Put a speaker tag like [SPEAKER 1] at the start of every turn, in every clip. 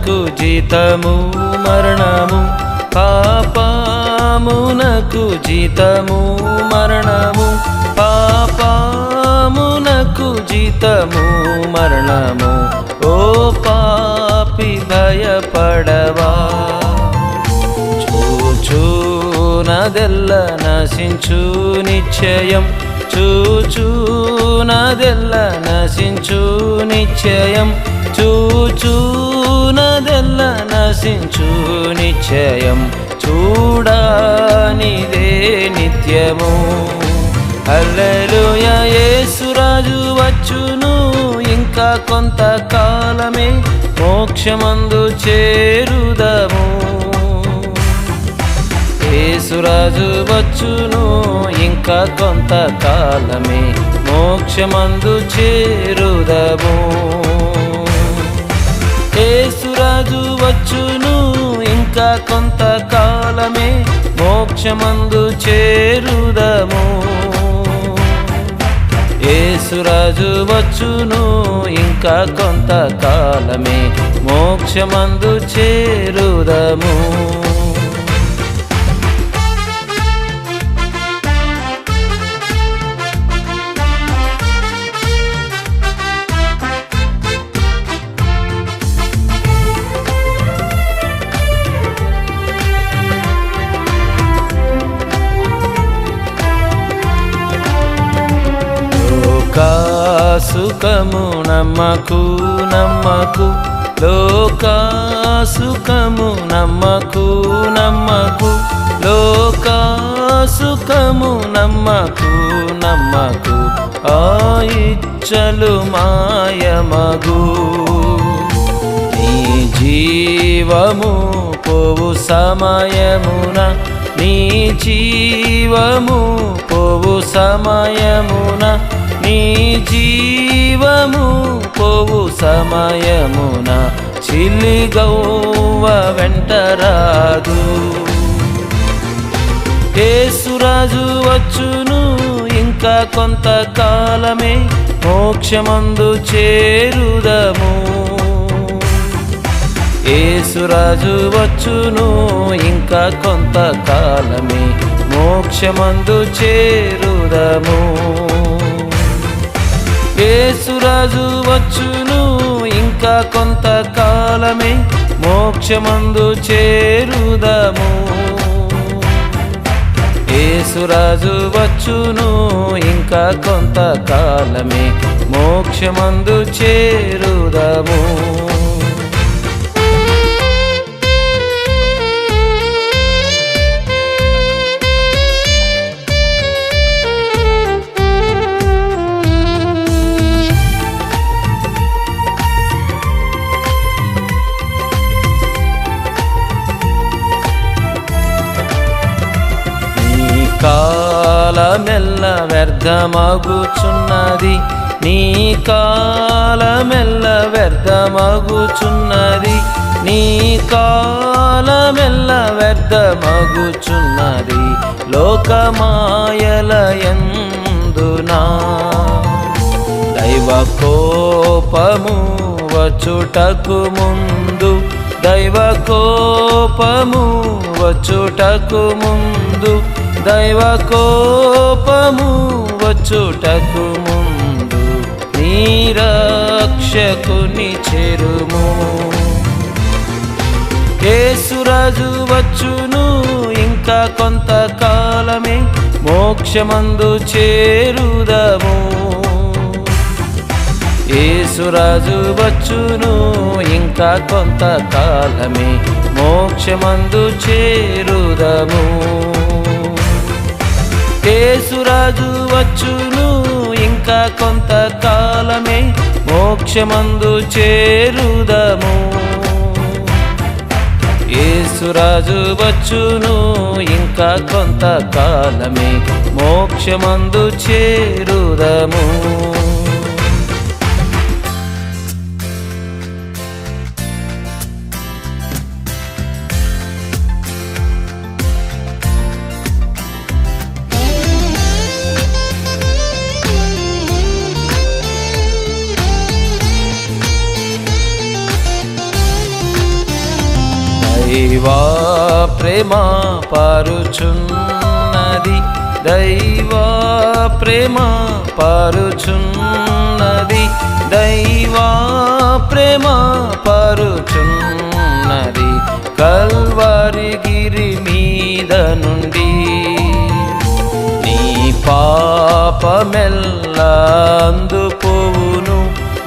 [SPEAKER 1] పాపమునకు జీతము మరణము, పాపమునకు జీతము మరణము, పాపమునకు జీతము మరణము. ఓ పాపి భయపడవా, చూచునదెల్ల నశించు నిశ్చయం, చూచునదెల్ల నశించు నిశ్చయం, చూచునదెల్ల నశించు నిశ్చయం. చూడానిదే నిత్యము. హల్లెలూయా, యేసురాజు వచ్చును, ఇంకా కొంతకాలమే మోక్షమందు చేరుదము. యేసురాజు వచ్చును, ఇంకా కొంతకాలమే మోక్షమందు చేరుదము. యేసురాజు వచ్చును, ఇంకా కొంతకాలమే మోక్షమందు చేరుదము. యేసురాజు వచ్చును, ఇంకా కొంతకాలమే మోక్షమందు చేరుదము. సుఖము నమ్మకు నమ్మకు, లోకాసుఖము నమ్మకు నమ్మకు, లోకాసుఖము నమ్మకు నమ్మకు. ఆ ఇచ్చలు మాయమగు, నీ జీవము పోవు సమయమున, నీ జీవము పోవు సమయమున, నీ జీవము పోవు సమయమున. చిల్లిగవ్వ వెంటరాదు. యేసురాజు వచ్చును, ఇంకా కొంతకాలమే మోక్షమందు చేరుదము. యేసురాజు వచ్చును, ఇంకా కొంతకాలమే మోక్షమందు చేరుదము. యేసురాజు వచ్చును, ఇంకా కొంతకాలమే మోక్షమందు చేరుదము. యేసురాజు వచ్చును, ఇంకా కొంతకాలమే మోక్షమందు చేరుదము. కాలమెల్ల వ్యర్థమగుచున్నది, నీ కాలమెల్ల వ్యర్థమగుచున్నది, నీ కాలమెల్ల వ్యర్థమగుచున్నది. లోకమాయలయందునా దైవ కోపము వచ్చుటకు ముందు, దైవ కోపము వచ్చుటకు ముందు, దైవ కోపము వచ్చుటకు ముందు. నీ రక్షకుని చేరుము. యేసురాజు వచ్చును, ఇంకా కొంతకాలమే మోక్షమందు చేరుదము. యేసురాజు వచ్చును, ఇంకా కొంతకాలమే మోక్షమందు చేరుదము. యేసురాజు వచ్చును, ఇంకా కొంతకాలమే మోక్షమందు చేరుదము. యేసురాజు వచ్చును, ఇంకా కొంతకాలమే మోక్షమందు చేరుదము. దైవా ప్రేమ పారుచున్నది, దైవా ప్రేమ పారుచున్నది, దైవా ప్రేమ పారుచున్నది. కల్వరి గిరి మీద నుండి నీ పాపమెల్లా అందుపోవును,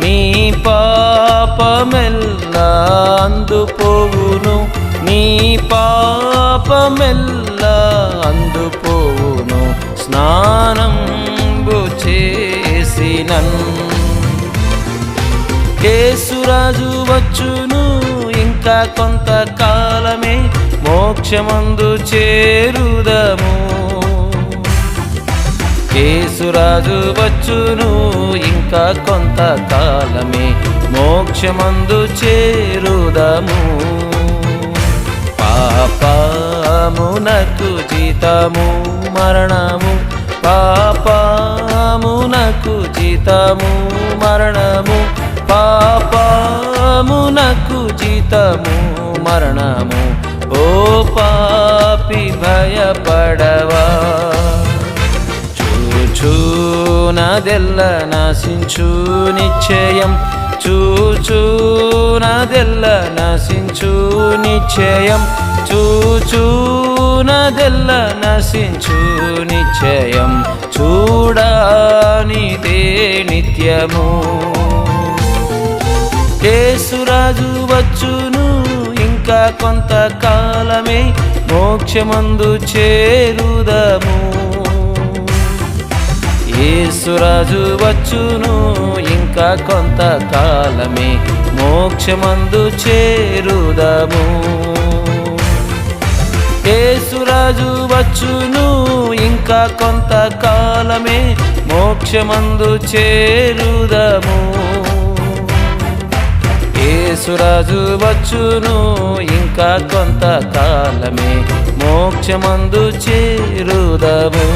[SPEAKER 1] నీ పాపమెల్లా అందుపోవును, నీ పాపమెల్లా అందుపోవును. స్నానంబు చేసినన్ యేసురాజు వచ్చును, ఇంకా కొంతకాలమే మోక్షమందు చేరుదము. యేసురాజు వచ్చును, ఇంకా కొంతకాలమే మోక్షమందు చేరుదము. పాపమునకు జీతము మరణము, పాపమునకు జీతము మరణము, పాపమునకు జీతము మరణము. ఓ పాపి భయపడవా, చూచునదెల్ల నశించు నిశ్చయం, చూచునదెల్ల నశించు నిశ్చయం, చూచునదెల్ల నశించు నిశ్చయం. చూడనిదే నిత్యము. యేసురాజు వచ్చును, ఇంకా కొంతకాలమే మోక్షమందు చేరుదము. యేసురాజు వచ్చును, ఇంకా కొంతకాలమే మోక్షమందు చేరుదము. యేసురాజు వచ్చును, ఇంకా కొంతకాలమే మోక్షమందు చేరుదము. యేసురాజు వచ్చును, ఇంకా కొంతకాలమే మోక్షమందు చేరుదము.